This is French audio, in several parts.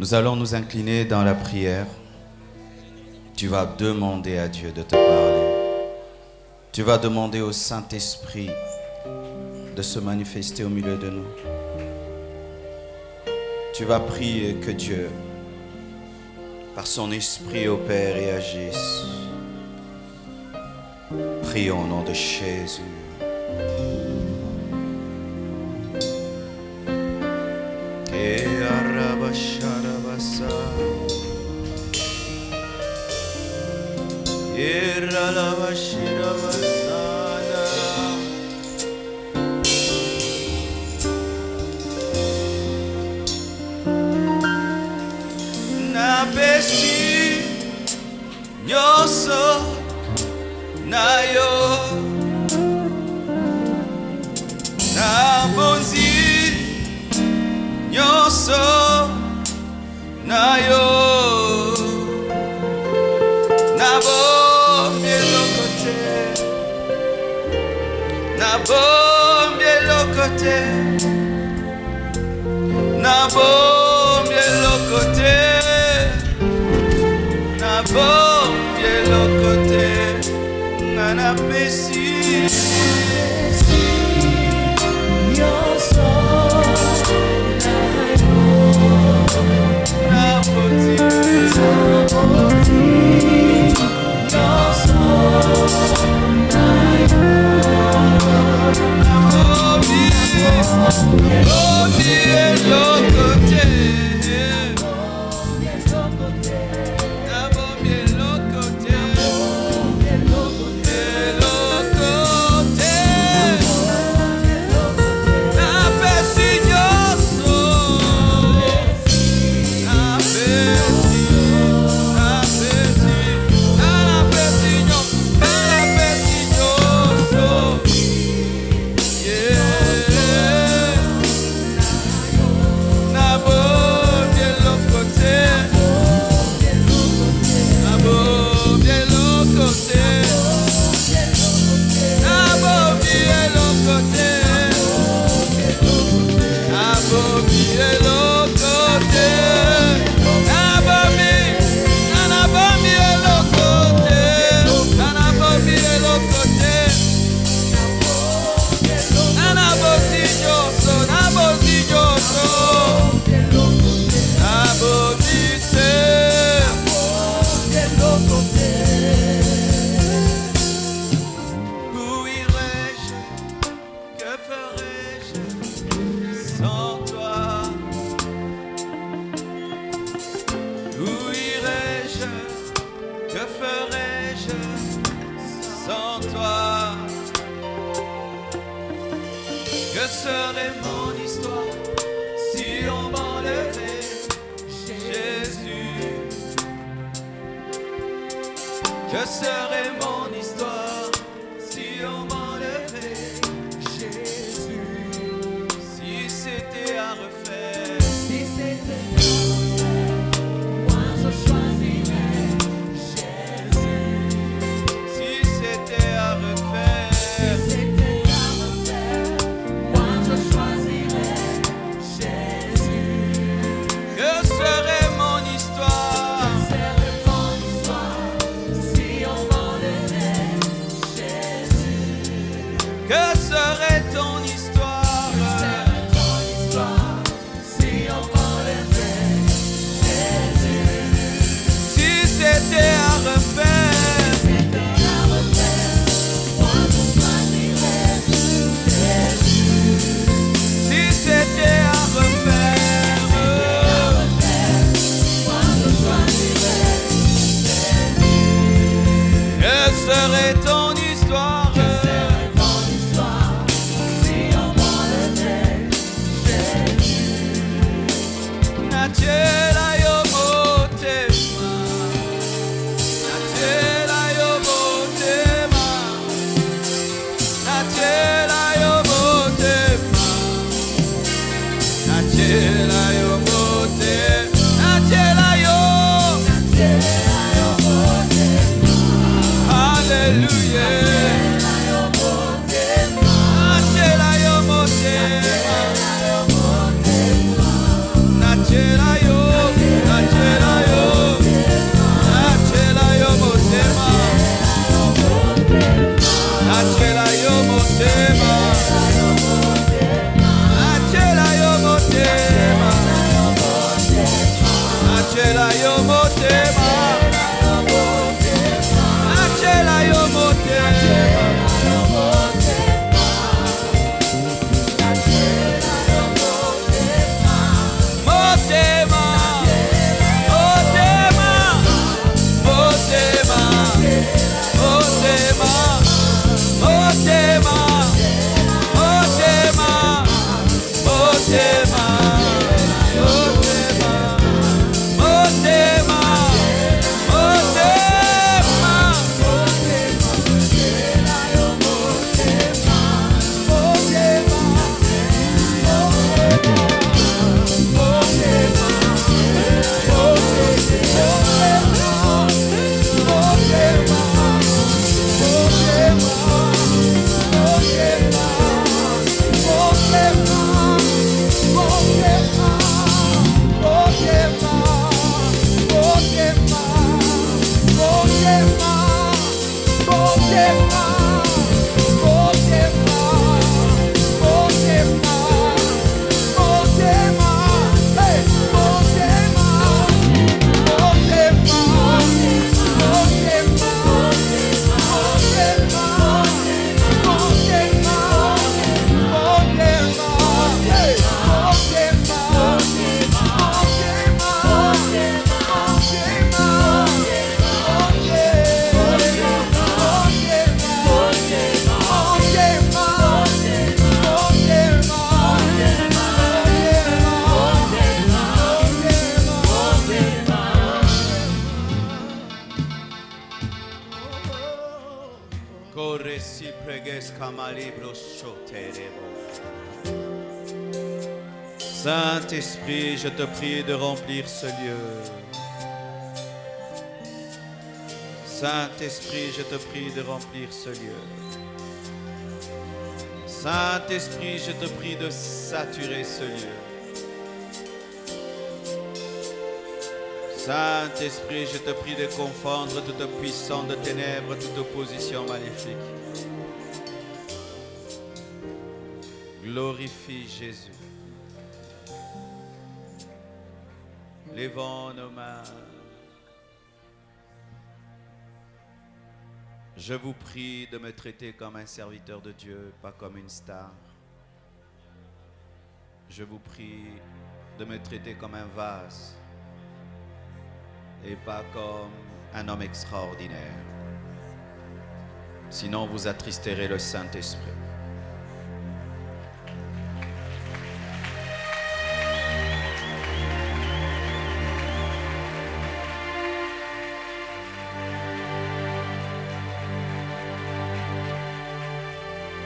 Nous allons nous incliner dans la prière. Tu vas demander à Dieu de te parler. Tu vas demander au Saint-Esprit de se manifester au milieu de nous. Tu vas prier que Dieu, par son esprit, opère et agisse. Prions au nom de Jésus. Napesi nyonso na yo nabonzi nyonso na yo nabombi eloko te nabombi eloko te nabombi eloko te nabombi eloko te nga napesi nyonso nabonzi Nachela yo motema. Achela yo motema. Achela yo motema. Achela yo motema. Saint-Esprit, je te prie de remplir ce lieu. Saint-Esprit, je te prie de remplir ce lieu. Saint-Esprit, je te prie de saturer ce lieu. Saint-Esprit, je te prie de confondre toute puissance de ténèbres, toute opposition maléfique. Glorifie Jésus. Levons nos mains. Je vous prie de me traiter comme un serviteur de Dieu, pas comme une star. Je vous prie de me traiter comme un vase et pas comme un homme extraordinaire. Sinon, vous attristerez le Saint-Esprit.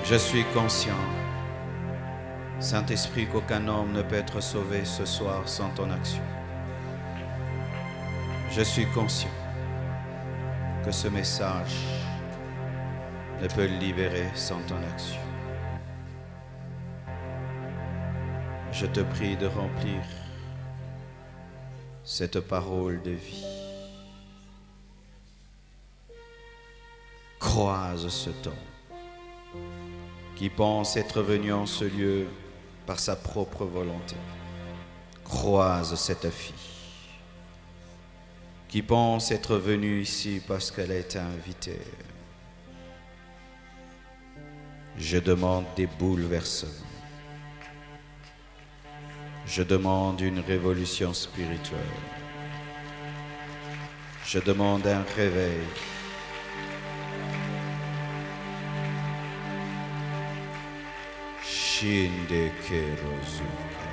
Je suis conscient, Saint-Esprit, qu'aucun homme ne peut être sauvé ce soir sans ton action. Je suis conscient que ce message ne peut le libérer sans ton action. Je te prie de remplir cette parole de vie. Croise ce temps qui pense être venu en ce lieu par sa propre volonté. Croise cette fille qui pense être venue ici parce qu'elle a été invitée. Je demande des bouleversements. Je demande une révolution spirituelle. Je demande un réveil. Shinde kerozuka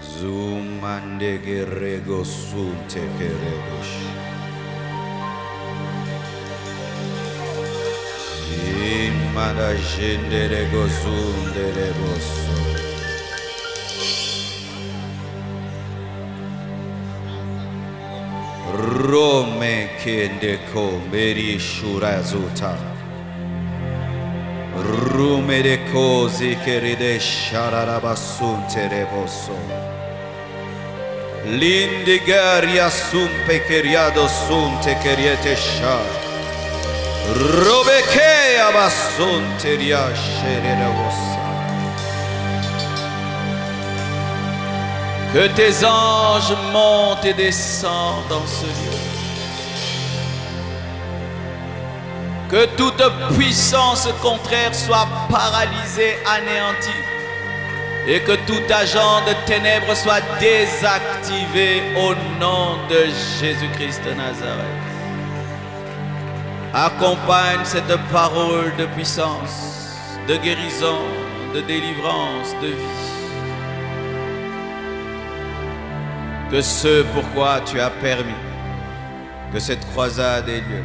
Zumande gerego sunte keregosh Imada jende rego zunde reboso Rome kende ko meri shurazuta Rume de cose che ride shararabasunte reboso L'indigaria sumpe che riado sunte che riete shar Robeke abasonteria shereravosa. Que tes anges montent et descendent dans ce lieu. Que toute puissance contraire soit paralysée, anéantie. Et que tout agent de ténèbres soit désactivé au nom de Jésus-Christ de Nazareth. Accompagne cette parole de puissance, de guérison, de délivrance, de vie. Que ce pourquoi tu as permis que cette croisade ait lieu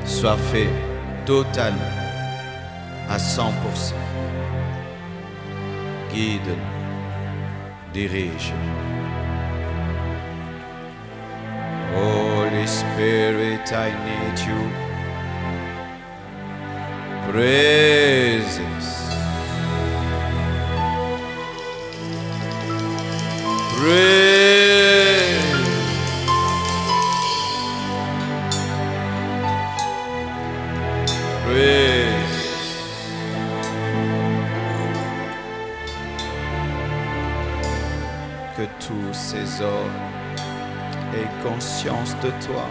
soit fait totalement à 100%. Guide-nous, dirige-nous. Holy Spirit, I need you. Praises. Praise. Praise. Que tous ces hommes aient conscience de toi.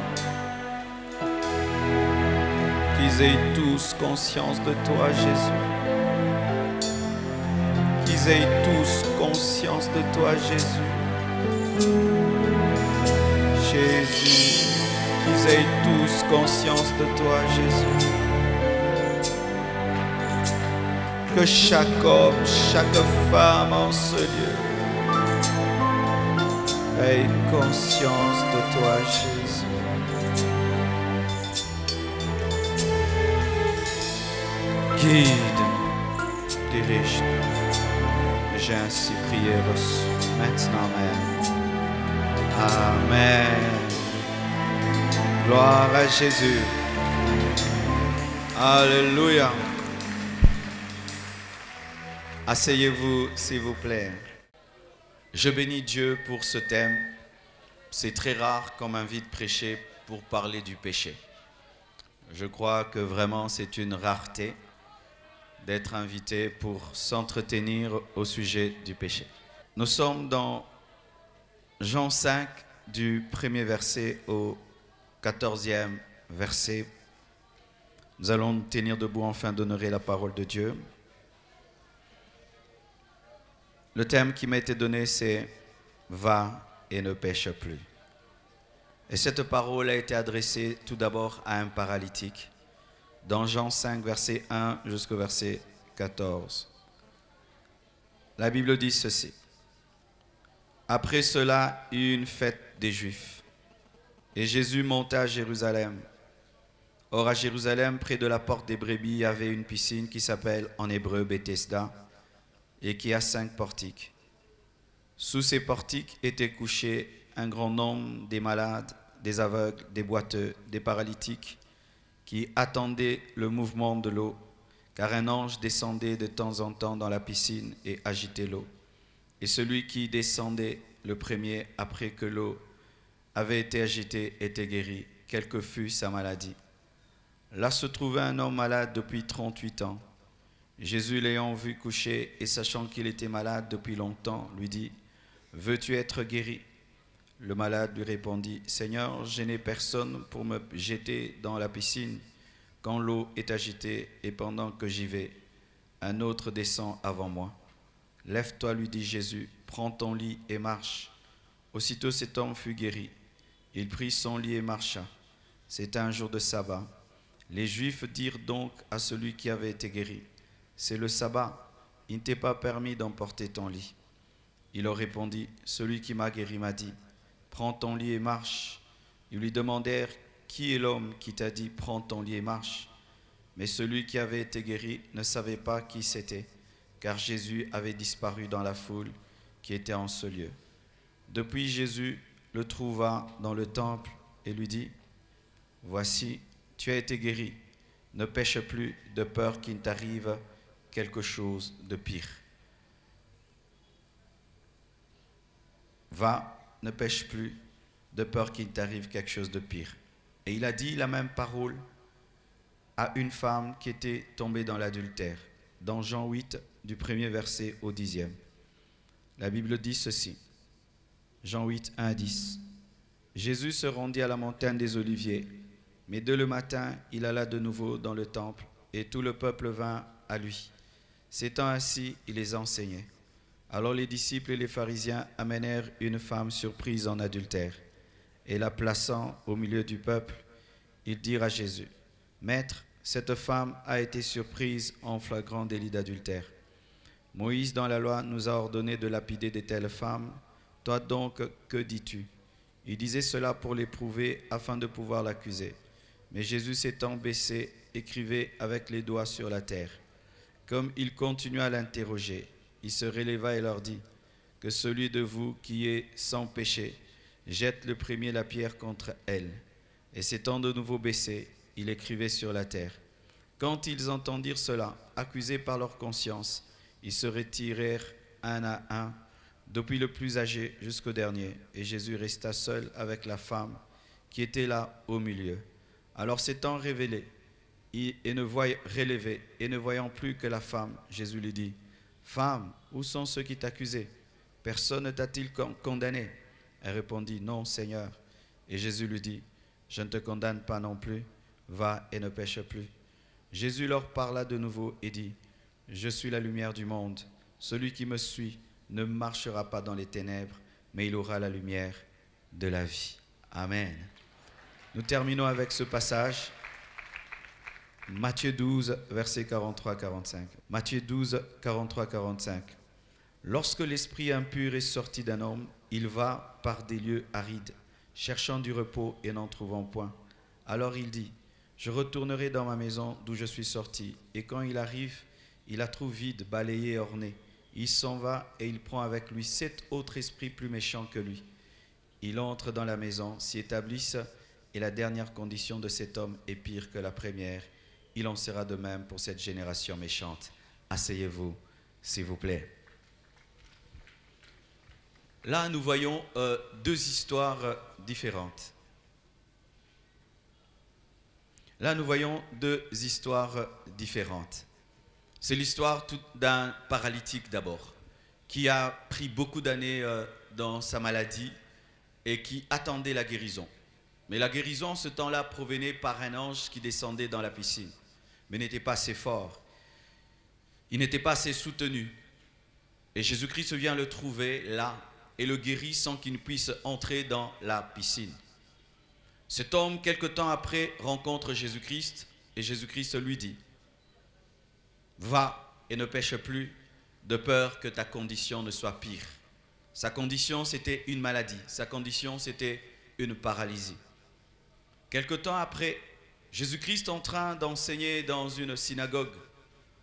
Qu'ils aient tous conscience de toi, Jésus. Qu'ils aient tous conscience de toi, Jésus. Jésus. Qu'ils aient tous conscience de toi, Jésus. Que chaque homme, chaque femme en ce lieu ait conscience de toi, Jésus. Guide-nous, dirige-nous. J'ai ainsi prié, reçu maintenant même. Amen. Gloire à Jésus. Alléluia. Asseyez-vous, s'il vous plaît. Je bénis Dieu pour ce thème. C'est très rare qu'on m'invite prêcher pour parler du péché. Je crois que vraiment c'est une rareté d'être invité pour s'entretenir au sujet du péché. Nous sommes dans Jean 5, du 1er verset au 14e verset. Nous allons nous tenir debout afin d'honorer la parole de Dieu. Le thème qui m'a été donné, c'est « Va et ne pêche plus ». Et cette parole a été adressée tout d'abord à un paralytique, dans Jean 5, verset 1 jusqu'au verset 14. La Bible dit ceci. « Après cela, il y eut une fête des Juifs, et Jésus monta à Jérusalem. Or, à Jérusalem, près de la porte des brebis, il y avait une piscine qui s'appelle en hébreu Bethesda, et qui a 5 portiques. Sous ces portiques étaient couchés un grand nombre des malades, des aveugles, des boiteux, des paralytiques, qui attendaient le mouvement de l'eau, car un ange descendait de temps en temps dans la piscine et agitait l'eau. Et celui qui descendait le premier après que l'eau avait été agitée était guéri, quelle que fût sa maladie. Là se trouvait un homme malade depuis 38 ans. Jésus l'ayant vu coucher et sachant qu'il était malade depuis longtemps, lui dit « Veux-tu être guéri ?» Le malade lui répondit « Seigneur, je n'ai personne pour me jeter dans la piscine quand l'eau est agitée et pendant que j'y vais, un autre descend avant moi. Lève-toi, lui dit Jésus, prends ton lit et marche. » Aussitôt cet homme fut guéri. Il prit son lit et marcha. C'était un jour de sabbat. Les Juifs dirent donc à celui qui avait été guéri « C'est le sabbat, il ne t'est pas permis d'emporter ton lit. » Il leur répondit « Celui qui m'a guéri m'a dit, prends ton lit et marche. » Ils lui demandèrent « Qui est l'homme qui t'a dit, prends ton lit et marche ?» Mais celui qui avait été guéri ne savait pas qui c'était, car Jésus avait disparu dans la foule qui était en ce lieu. Depuis, Jésus le trouva dans le temple et lui dit « Voici, tu as été guéri, ne pêche plus de peur qu'il t'arrive quelque chose de pire. » Va, ne pêche plus, de peur qu'il t'arrive quelque chose de pire. Et il a dit la même parole à une femme qui était tombée dans l'adultère. Dans Jean 8, du 1er verset au 10e. La Bible dit ceci. Jean 8, 1 à 10. Jésus se rendit à la montagne des Oliviers, mais dès le matin, il alla de nouveau dans le temple, et tout le peuple vint à lui. S'étant assis, il les enseignait. Alors les disciples et les pharisiens amenèrent une femme surprise en adultère, et la plaçant au milieu du peuple, ils dirent à Jésus, « Maître, cette femme a été surprise en flagrant délit d'adultère. Moïse dans la loi nous a ordonné de lapider de telles femmes. Toi donc, que dis-tu » Il disait cela pour l'éprouver afin de pouvoir l'accuser. Mais Jésus s'étant baissé, écrivait avec les doigts sur la terre. Comme il continua à l'interroger, il se releva et leur dit, « Que celui de vous qui est sans péché jette le premier la pierre contre elle. » Et s'étant de nouveau baissé, il écrivait sur la terre. Quand ils entendirent cela, accusés par leur conscience, ils se retirèrent un à un, depuis le plus âgé jusqu'au dernier, et Jésus resta seul avec la femme qui était là au milieu. Alors s'étant révélé, et ne voyant plus que la femme, Jésus lui dit, « Femme, où sont ceux qui t'accusaient? Personne ne t'a-t-il condamné ?» Elle répondit, « Non, Seigneur. » Et Jésus lui dit, « Je ne te condamne pas non plus, va et ne pêche plus. » Jésus leur parla de nouveau et dit, « Je suis la lumière du monde. Celui qui me suit ne marchera pas dans les ténèbres, mais il aura la lumière de la vie. » Amen. Nous terminons avec ce passage. Matthieu 12, versets 43-45. Matthieu 12, 43-45. Lorsque l'esprit impur est sorti d'un homme, il va par des lieux arides, cherchant du repos et n'en trouvant point. Alors il dit, « Je retournerai dans ma maison d'où je suis sorti. » Et quand il arrive, il la trouve vide, balayée et ornée. Il s'en va et il prend avec lui 7 autres esprits plus méchants que lui. Il entre dans la maison, s'y établissent, et la dernière condition de cet homme est pire que la première. Il en sera de même pour cette génération méchante. Asseyez-vous, s'il vous plaît. Là, nous voyons 2 histoires différentes. Là, nous voyons 2 histoires différentes. C'est l'histoire d'un paralytique d'abord, qui a pris beaucoup d'années dans sa maladie et qui attendait la guérison. Mais la guérison, en ce temps-là, provenait par un ange qui descendait dans la piscine, mais n'était pas assez fort. Il n'était pas assez soutenu. Et Jésus-Christ vient le trouver là et le guérit sans qu'il ne puisse entrer dans la piscine. Cet homme, quelque temps après, rencontre Jésus-Christ et Jésus-Christ lui dit, « Va et ne pêche plus, de peur que ta condition ne soit pire. » Sa condition, c'était une maladie. Sa condition, c'était une paralysie. Quelque temps après, Jésus-Christ, en train d'enseigner dans une synagogue,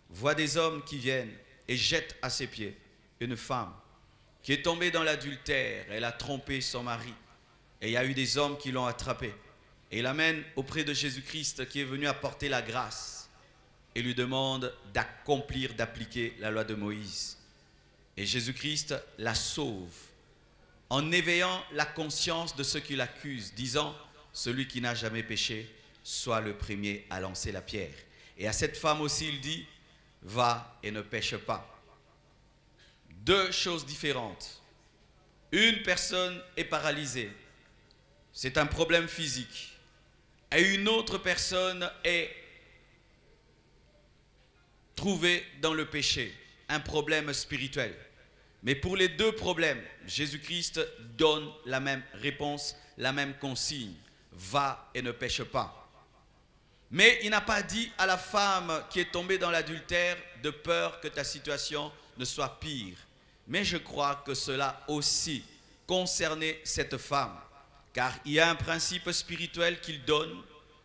voit des hommes qui viennent et jettent à ses pieds une femme qui est tombée dans l'adultère. Elle a trompé son mari. Et il y a eu des hommes qui l'ont attrapée. Et il l'amène auprès de Jésus-Christ qui est venu apporter la grâce. Et lui demande d'accomplir, d'appliquer la loi de Moïse. Et Jésus-Christ la sauve en éveillant la conscience de ceux qui l'accusent, disant, celui qui n'a jamais péché, soit le premier à lancer la pierre. Et à cette femme aussi, il dit, va et ne pêche pas. 2 choses différentes. Une personne est paralysée. C'est un problème physique. Et une autre personne est trouvée dans le péché. Un problème spirituel. Mais pour les 2 problèmes, Jésus-Christ donne la même réponse, la même consigne. Va et ne pêche pas. Mais il n'a pas dit à la femme qui est tombée dans l'adultère de peur que ta situation ne soit pire. Mais je crois que cela aussi concernait cette femme. Car il y a un principe spirituel qu'il donne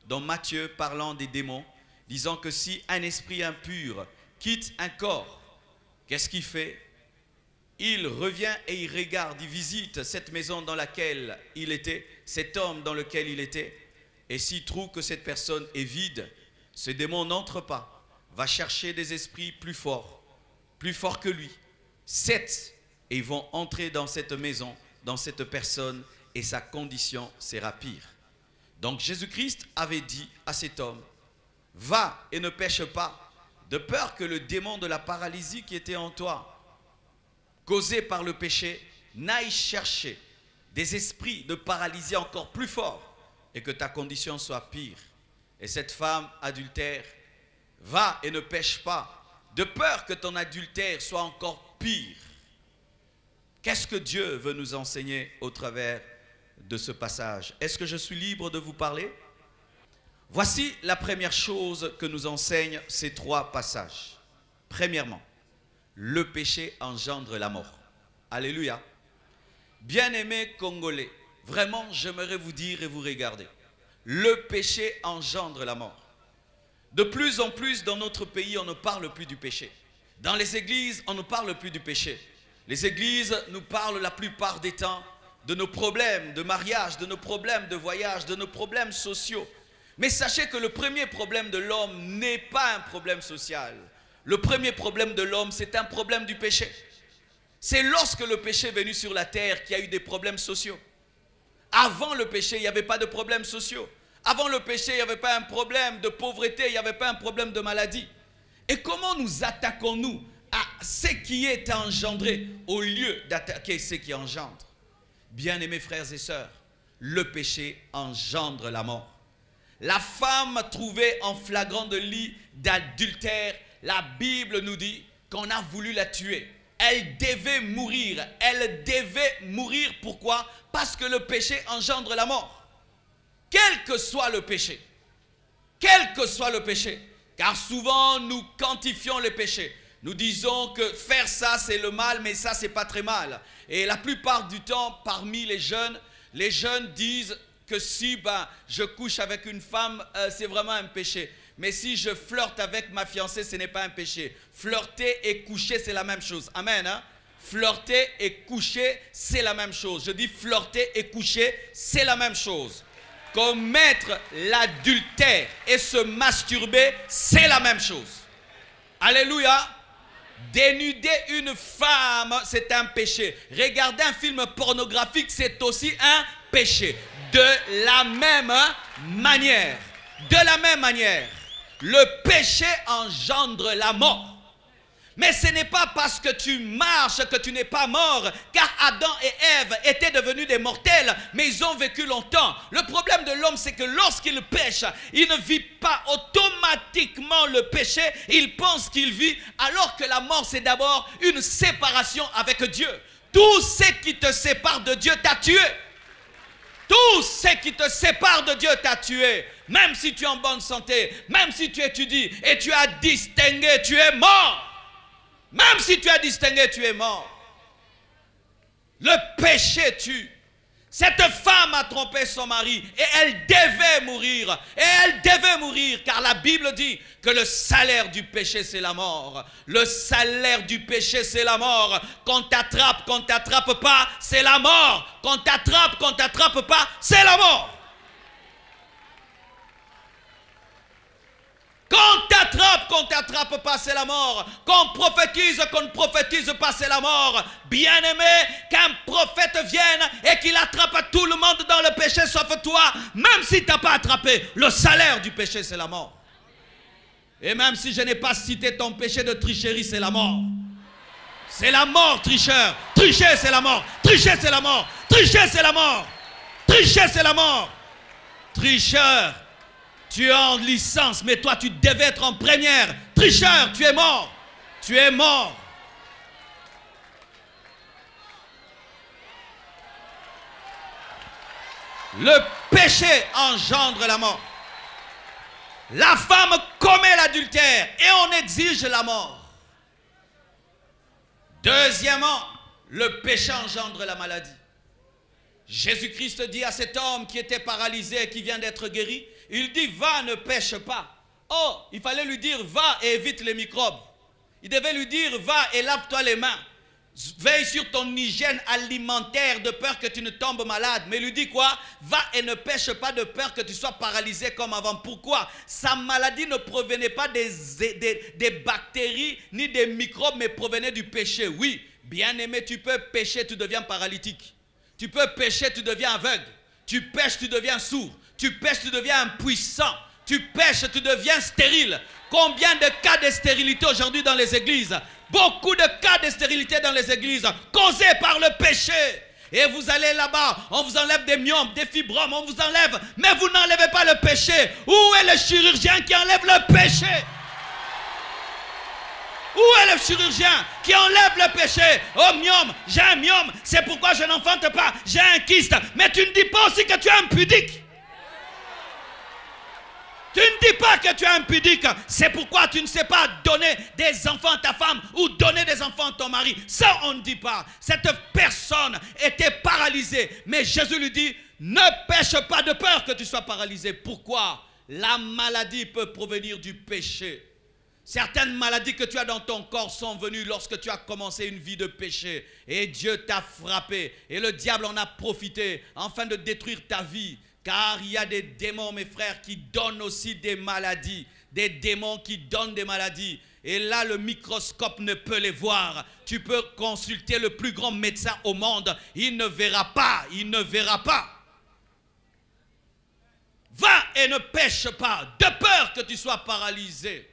dans Matthieu parlant des démons, disant que si un esprit impur quitte un corps, qu'est-ce qu'il fait? Il revient et il regarde, il visite cette maison dans laquelle il était, cet homme dans lequel il était. Et s'il trouve que cette personne est vide, ce démon n'entre pas, va chercher des esprits plus forts que lui. 7, et ils vont entrer dans cette maison, dans cette personne, et sa condition sera pire. Donc Jésus-Christ avait dit à cet homme, va et ne pêche pas, de peur que le démon de la paralysie qui était en toi, causé par le péché, n'aille chercher des esprits de paralysie encore plus forts et que ta condition soit pire. Et cette femme adultère, va et ne pêche pas, de peur que ton adultère soit encore pire. Qu'est-ce que Dieu veut nous enseigner au travers de ce passage? Est-ce que je suis libre de vous parler? Voici la première chose que nous enseignent ces trois passages. Premièrement, le péché engendre la mort. Alléluia. Bien-aimés Congolais, vraiment j'aimerais vous dire et vous regarder. Le péché engendre la mort. De plus en plus dans notre pays, on ne parle plus du péché. Dans les églises, on ne parle plus du péché. Les églises nous parlent la plupart des temps de nos problèmes de mariage, de nos problèmes de voyage, de nos problèmes sociaux. Mais sachez que le premier problème de l'homme n'est pas un problème social. Le premier problème de l'homme, c'est un problème du péché. C'est lorsque le péché est venu sur la terre qu'il y a eu des problèmes sociaux. Avant le péché, il n'y avait pas de problèmes sociaux. Avant le péché, il n'y avait pas un problème de pauvreté, il n'y avait pas un problème de maladie. Et comment nous attaquons-nous à ce qui est engendré au lieu d'attaquer ce qui engendre? Bien-aimés frères et sœurs, le péché engendre la mort. La femme trouvée en flagrant délit d'adultère, la Bible nous dit qu'on a voulu la tuer. Elle devait mourir. Elle devait mourir. Pourquoi? Parce que le péché engendre la mort. Quel que soit le péché. Quel que soit le péché. Car souvent nous quantifions les péchés. Nous disons que faire ça c'est le mal, mais ça c'est pas très mal. Et la plupart du temps parmi les jeunes disent que si je couche avec une femme, c'est vraiment un péché. Mais si je flirte avec ma fiancée, ce n'est pas un péché. Flirter et coucher, c'est la même chose. Amen. Hein? Flirter et coucher, c'est la même chose. Je dis flirter et coucher, c'est la même chose. Commettre l'adultère et se masturber, c'est la même chose. Alléluia. Dénuder une femme, c'est un péché. Regarder un film pornographique, c'est aussi un péché. De la même manière, le péché engendre la mort. Mais ce n'est pas parce que tu marches que tu n'es pas mort, car Adam et Ève étaient devenus des mortels, mais ils ont vécu longtemps. Le problème de l'homme, c'est que lorsqu'il pêche, il ne vit pas automatiquement le péché, il pense qu'il vit, alors que la mort, c'est d'abord une séparation avec Dieu. Tout ce qui te sépare de Dieu t'a tué. Tout ce qui te sépare de Dieu t'a tué. Même si tu es en bonne santé, même si tu étudies et tu as distingué, tu es mort. Même si tu as distingué, tu es mort. Le péché tue. Cette femme a trompé son mari et elle devait mourir. Et elle devait mourir car la Bible dit que le salaire du péché c'est la mort. Le salaire du péché c'est la mort. Qu'on t'attrape pas, c'est la mort. Qu'on t'attrape pas, c'est la mort. Qu'on t'attrape pas, c'est la mort. Qu'on ne prophétise pas, c'est la mort. Bien-aimé, qu'un prophète vienne et qu'il attrape tout le monde dans le péché sauf toi, même si tu n'as pas attrapé, le salaire du péché, c'est la mort. Et même si je n'ai pas cité ton péché de tricherie, c'est la mort. C'est la mort, tricheur. Tricher, c'est la mort. Tricher, c'est la mort. Tricher, c'est la mort. Tricher, c'est la mort. Tricheur. Tu es en licence, mais toi, tu devais être en première. Tricheur, tu es mort. Tu es mort. Le péché engendre la mort. La femme commet l'adultère et on exige la mort. Deuxièmement, le péché engendre la maladie. Jésus-Christ dit à cet homme qui était paralysé et qui vient d'être guéri, il dit, va, ne pêche pas. Oh, il fallait lui dire, va et évite les microbes. Il devait lui dire, va et lave-toi les mains. Veille sur ton hygiène alimentaire de peur que tu ne tombes malade. Mais il lui dit quoi? Va et ne pêche pas de peur que tu sois paralysé comme avant. Pourquoi? Sa maladie ne provenait pas des bactéries ni des microbes, mais provenait du péché. Oui, bien aimé, tu peux pécher, tu deviens paralytique. Tu peux pécher, tu deviens aveugle. Tu pêches, tu deviens sourd. Tu pêches, tu deviens impuissant. Tu pêches, tu deviens stérile. Combien de cas de stérilité aujourd'hui dans les églises? Beaucoup de cas de stérilité dans les églises causés par le péché. Et vous allez là-bas, on vous enlève des myomes, des fibromes, on vous enlève, mais vous n'enlevez pas le péché. Où est le chirurgien qui enlève le péché? Où est le chirurgien qui enlève le péché? Oh myome, j'ai un myome, c'est pourquoi je n'enfante pas, j'ai un kyste. Mais tu ne dis pas aussi que tu es impudique. Tu ne dis pas que tu es impudique. C'est pourquoi tu ne sais pas donner des enfants à ta femme ou donner des enfants à ton mari. Ça, on ne dit pas. Cette personne était paralysée. Mais Jésus lui dit, ne pêche pas de peur que tu sois paralysé. Pourquoi? La maladie peut provenir du péché. Certaines maladies que tu as dans ton corps sont venues lorsque tu as commencé une vie de péché. Et Dieu t'a frappé. Et le diable en a profité afin de détruire ta vie. Car il y a des démons, mes frères, qui donnent aussi des maladies. Des démons qui donnent des maladies. Et là, le microscope ne peut les voir. Tu peux consulter le plus grand médecin au monde. Il ne verra pas. Il ne verra pas. Va et ne pêche pas, de peur que tu sois paralysé.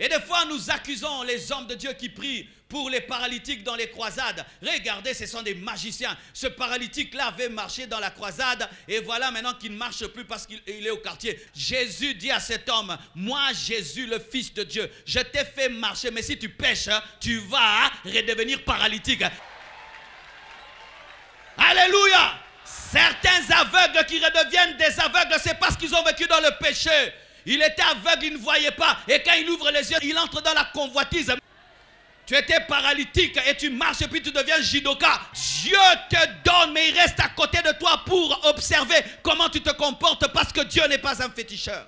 Et des fois, nous accusons les hommes de Dieu qui prient pour les paralytiques dans les croisades. Regardez, ce sont des magiciens. Ce paralytique-là avait marché dans la croisade et voilà maintenant qu'il ne marche plus parce qu'il est au quartier. Jésus dit à cet homme, moi Jésus, le Fils de Dieu, je t'ai fait marcher, mais si tu pêches, tu vas redevenir paralytique. Alléluia! Certains aveugles qui redeviennent des aveugles, c'est parce qu'ils ont vécu dans le péché. Il était aveugle, il ne voyait pas. Et quand il ouvre les yeux, il entre dans la convoitise. Tu étais paralytique et tu marches et puis tu deviens judoka. Dieu te donne, mais il reste à côté de toi pour observer comment tu te comportes parce que Dieu n'est pas un féticheur.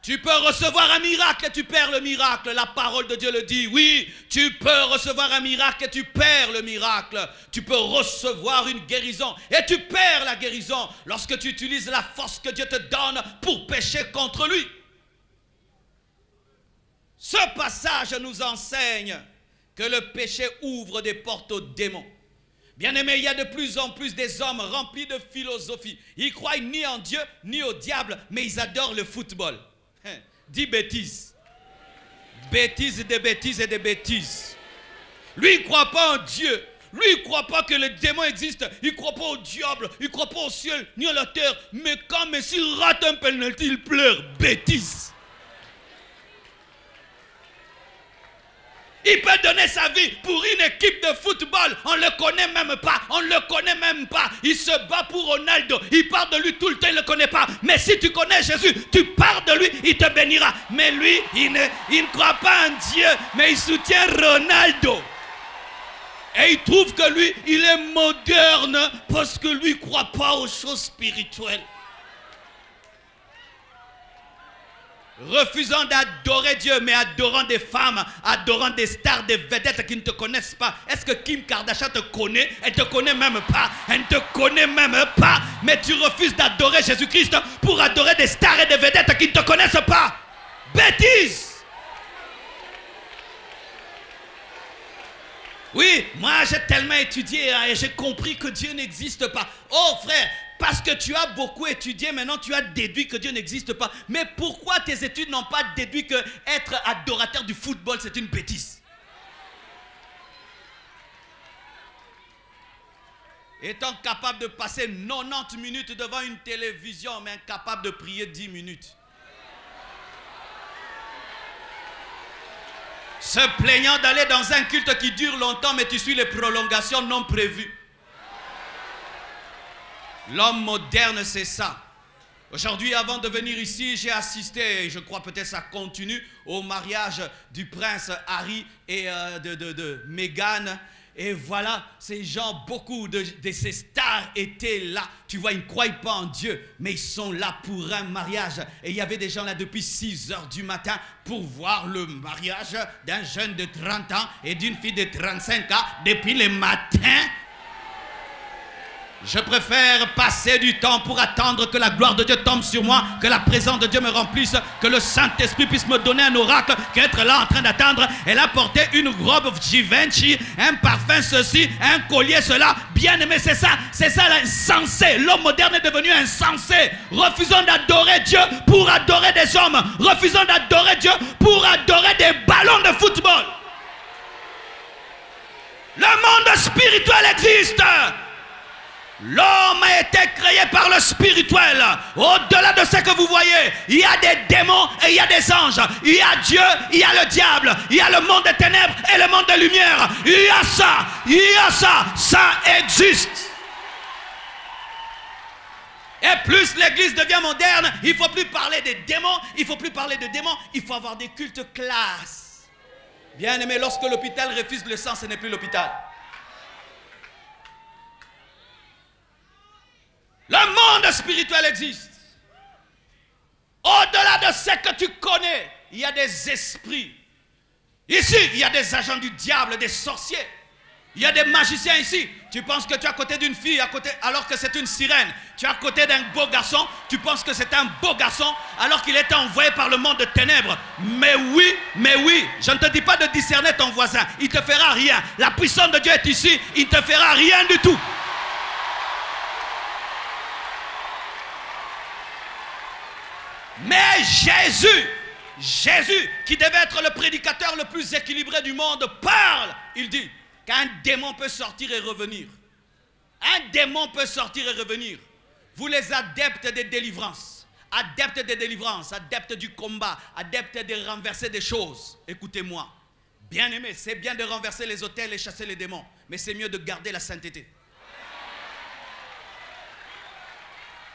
Tu peux recevoir un miracle et tu perds le miracle. La parole de Dieu le dit. Oui, tu peux recevoir un miracle et tu perds le miracle. Tu peux recevoir une guérison et tu perds la guérison lorsque tu utilises la force que Dieu te donne pour pécher contre lui. Ce passage nous enseigne que le péché ouvre des portes aux démons. Bien-aimés, il y a de plus en plus des hommes remplis de philosophie. Ils ne croient ni en Dieu ni au diable, mais ils adorent le football. Dis bêtises. Bêtises, des bêtises et des bêtises. Lui, il ne croit pas en Dieu. Lui, il ne croit pas que le démon existe. Il ne croit pas au diable. Il ne croit pas au ciel ni à la terre. Mais quand Messi rate un penalty, il pleure. Bêtises. Il peut donner sa vie pour une équipe de football. On ne le connaît même pas. On ne le connaît même pas. Il se bat pour Ronaldo. Il parle de lui tout le temps. Il ne le connaît pas. Mais si tu connais Jésus, tu parles de lui, il te bénira. Mais lui, il ne croit pas en Dieu. Mais il soutient Ronaldo. Et il trouve que lui, il est moderne parce que lui ne croit pas aux choses spirituelles. Refusant d'adorer Dieu, mais adorant des femmes, adorant des stars, des vedettes qui ne te connaissent pas. Est-ce que Kim Kardashian te connaît? Elle ne te connaît même pas. Elle ne te connaît même pas. Mais tu refuses d'adorer Jésus-Christ pour adorer des stars et des vedettes qui ne te connaissent pas. Bêtise! Oui, moi j'ai tellement étudié et j'ai compris que Dieu n'existe pas. Oh frère, parce que tu as beaucoup étudié, maintenant tu as déduit que Dieu n'existe pas. Mais pourquoi tes études n'ont pas déduit que être adorateur du football, c'est une bêtise? Étant capable de passer 90 minutes devant une télévision, mais incapable de prier 10 minutes. Se plaignant d'aller dans un culte qui dure longtemps, mais tu suis les prolongations non prévues. L'homme moderne, c'est ça. Aujourd'hui, avant de venir ici, j'ai assisté, et je crois peut-être ça continue, au mariage du prince Harry et de Meghan. Et voilà, ces gens, beaucoup de ces stars étaient là. Tu vois, ils ne croient pas en Dieu, mais ils sont là pour un mariage. Et il y avait des gens là depuis 6 heures du matin pour voir le mariage d'un jeune de 30 ans et d'une fille de 35 ans depuis le matin. Je préfère passer du temps pour attendre que la gloire de Dieu tombe sur moi, que la présence de Dieu me remplisse, que le Saint-Esprit puisse me donner un oracle, qu'être là en train d'attendre. Elle a porté une robe Givenchy, un parfum ceci, un collier cela. Bien aimé, c'est ça insensé. L'homme moderne est devenu insensé. Refusons d'adorer Dieu pour adorer des hommes. Refusons d'adorer Dieu pour adorer des ballons de football. Le monde spirituel existe. L'homme a été créé par le spirituel. Au-delà de ce que vous voyez, il y a des démons et il y a des anges. Il y a Dieu, il y a le diable. Il y a le monde des ténèbres et le monde des lumières. Il y a ça, ça existe. Et plus l'église devient moderne, il ne faut plus parler des démons, il ne faut plus parler de démons, il faut avoir des cultes classe. Bien aimé, lorsque l'hôpital refuse le sang, ce n'est plus l'hôpital. Le monde spirituel existe. Au-delà de ce que tu connais, il y a des esprits. Ici, il y a des agents du diable, des sorciers. Il y a des magiciens ici. Tu penses que tu es à côté d'une fille alors que c'est une sirène. Tu es à côté d'un beau garçon. Tu penses que c'est un beau garçon alors qu'il est envoyé par le monde de ténèbres. Mais oui, je ne te dis pas de discerner ton voisin. Il ne te fera rien. La puissance de Dieu est ici. Il ne te fera rien du tout. Mais Jésus, qui devait être le prédicateur le plus équilibré du monde, parle. Il dit qu'un démon peut sortir et revenir. Un démon peut sortir et revenir. Vous les adeptes des délivrances, adeptes du combat, adeptes de renverser des choses, écoutez-moi. Bien aimé, c'est bien de renverser les autels et chasser les démons, mais c'est mieux de garder la sainteté.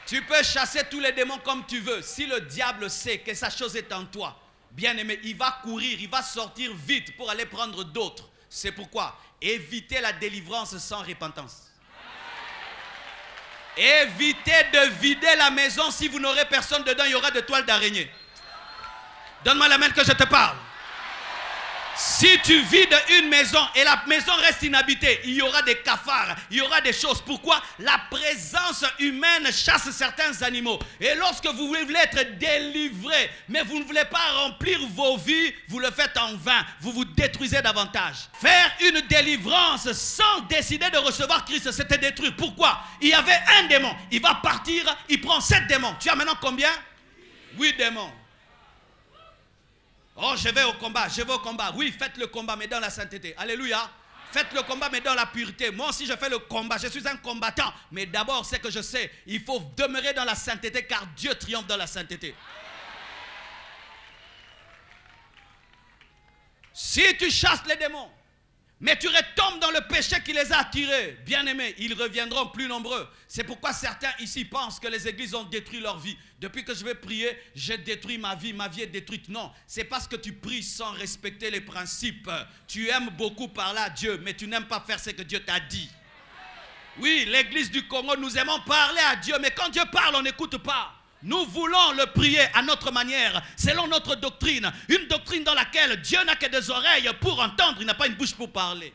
Tu peux chasser tous les démons comme tu veux. Si le diable sait que sa chose est en toi, bien aimé, il va courir, il va sortir vite pour aller prendre d'autres. C'est pourquoi évitez la délivrance sans repentance. Évitez de vider la maison. Si vous n'aurez personne dedans, il y aura des toiles d'araignée. Donne-moi la main que je te parle. Si tu vides une maison et la maison reste inhabitée, il y aura des cafards, il y aura des choses. Pourquoi? La présence humaine chasse certains animaux. Et lorsque vous voulez être délivré, mais vous ne voulez pas remplir vos vies, vous le faites en vain. Vous vous détruisez davantage. Faire une délivrance sans décider de recevoir Christ, c'est te détruire. Pourquoi? Il y avait un démon. Il va partir, il prend 7 démons. Tu as maintenant combien? 8 démons. Oh, je vais au combat. Oui, faites le combat, mais dans la sainteté. Alléluia. Faites le combat, mais dans la pureté. Moi aussi, je fais le combat. Je suis un combattant. Mais d'abord, c'est que je sais, il faut demeurer dans la sainteté, car Dieu triomphe dans la sainteté. Si tu chasses les démons, mais tu retombes dans le péché qui les a attirés, bien aimés, ils reviendront plus nombreux. C'est pourquoi certains ici pensent que les églises ont détruit leur vie. Depuis que je vais prier, j'ai détruit ma vie est détruite. Non, c'est parce que tu pries sans respecter les principes. Tu aimes beaucoup parler à Dieu, mais tu n'aimes pas faire ce que Dieu t'a dit. Oui, l'église du Congo, nous aimons parler à Dieu, mais quand Dieu parle, on n'écoute pas. Nous voulons le prier à notre manière, selon notre doctrine. Une doctrine dans laquelle Dieu n'a que des oreilles pour entendre, il n'a pas une bouche pour parler.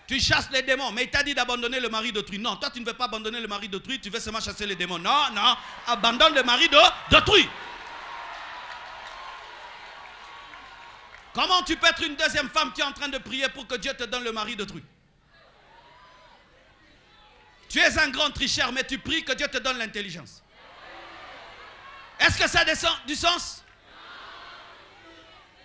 Tu chasses les démons, mais il t'a dit d'abandonner le mari d'autrui. Non, toi tu ne veux pas abandonner le mari d'autrui, tu veux seulement chasser les démons. Non, non, abandonne le mari d'autrui. Comment tu peux être une deuxième femme, tu es en train de prier pour que Dieu te donne le mari d'autrui? Tu es un grand tricheur, mais tu pries que Dieu te donne l'intelligence. Est-ce que ça a du sens?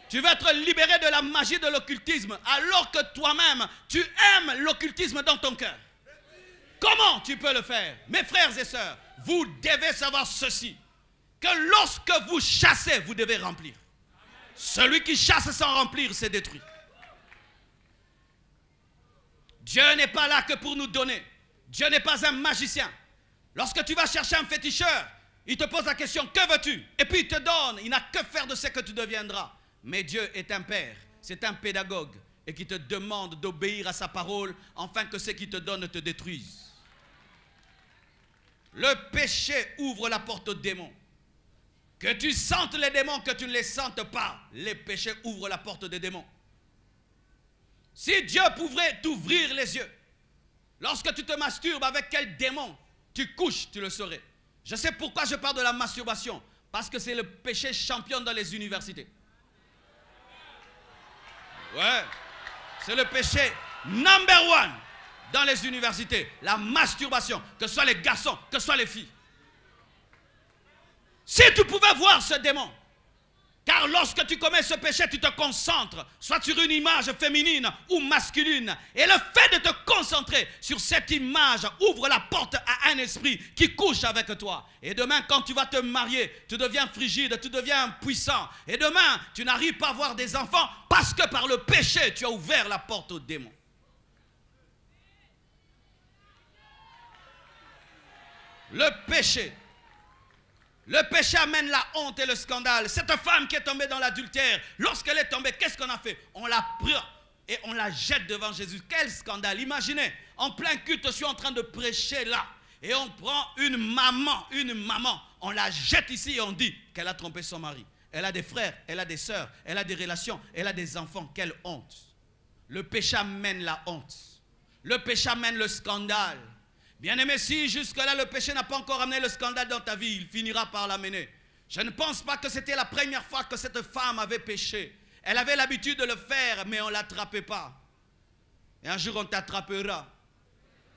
Tu veux être libéré de la magie de l'occultisme, alors que toi-même, tu aimes l'occultisme dans ton cœur. Comment tu peux le faire? Mes frères et sœurs, vous devez savoir ceci, que lorsque vous chassez, vous devez remplir. Celui qui chasse sans remplir, c'est détruit. Dieu n'est pas là que pour nous donner. Dieu n'est pas un magicien. Lorsque tu vas chercher un féticheur, il te pose la question, que veux-tu? Et puis il te donne, il n'a que faire de ce que tu deviendras. Mais Dieu est un père, c'est un pédagogue, et qui te demande d'obéir à sa parole, afin que ce qu'il te donne te détruise. Le péché ouvre la porte aux démons. Que tu sentes les démons, que tu ne les sentes pas, les péchés ouvrent la porte des démons. Si Dieu pouvait t'ouvrir les yeux, lorsque tu te masturbes, avec quel démon tu couches, tu le saurais. Je sais pourquoi je parle de la masturbation. Parce que c'est le péché champion dans les universités. Ouais, c'est le péché number one dans les universités. La masturbation, que ce soit les garçons, que ce soit les filles. Si tu pouvais voir ce démon, car lorsque tu commets ce péché, tu te concentres soit sur une image féminine ou masculine. Et le fait de te concentrer sur cette image ouvre la porte à un esprit qui couche avec toi. Et demain, quand tu vas te marier, tu deviens frigide, tu deviens impuissant. Et demain, tu n'arrives pas à avoir des enfants parce que par le péché, tu as ouvert la porte au démon. Le péché. Le péché amène la honte et le scandale. Cette femme qui est tombée dans l'adultère, lorsqu'elle est tombée, qu'est-ce qu'on a fait? On la prend et on la jette devant Jésus. Quel scandale! Imaginez, en plein culte, je suis en train de prêcher là. Et on prend une maman, on la jette ici et on dit qu'elle a trompé son mari. Elle a des frères, elle a des sœurs, elle a des relations, elle a des enfants. Quelle honte! Le péché amène la honte. Le péché amène le scandale. Bien-aimé, si jusque-là le péché n'a pas encore amené le scandale dans ta vie, il finira par l'amener. Je ne pense pas que c'était la première fois que cette femme avait péché. Elle avait l'habitude de le faire, mais on ne l'attrapait pas. Et un jour, on t'attrapera.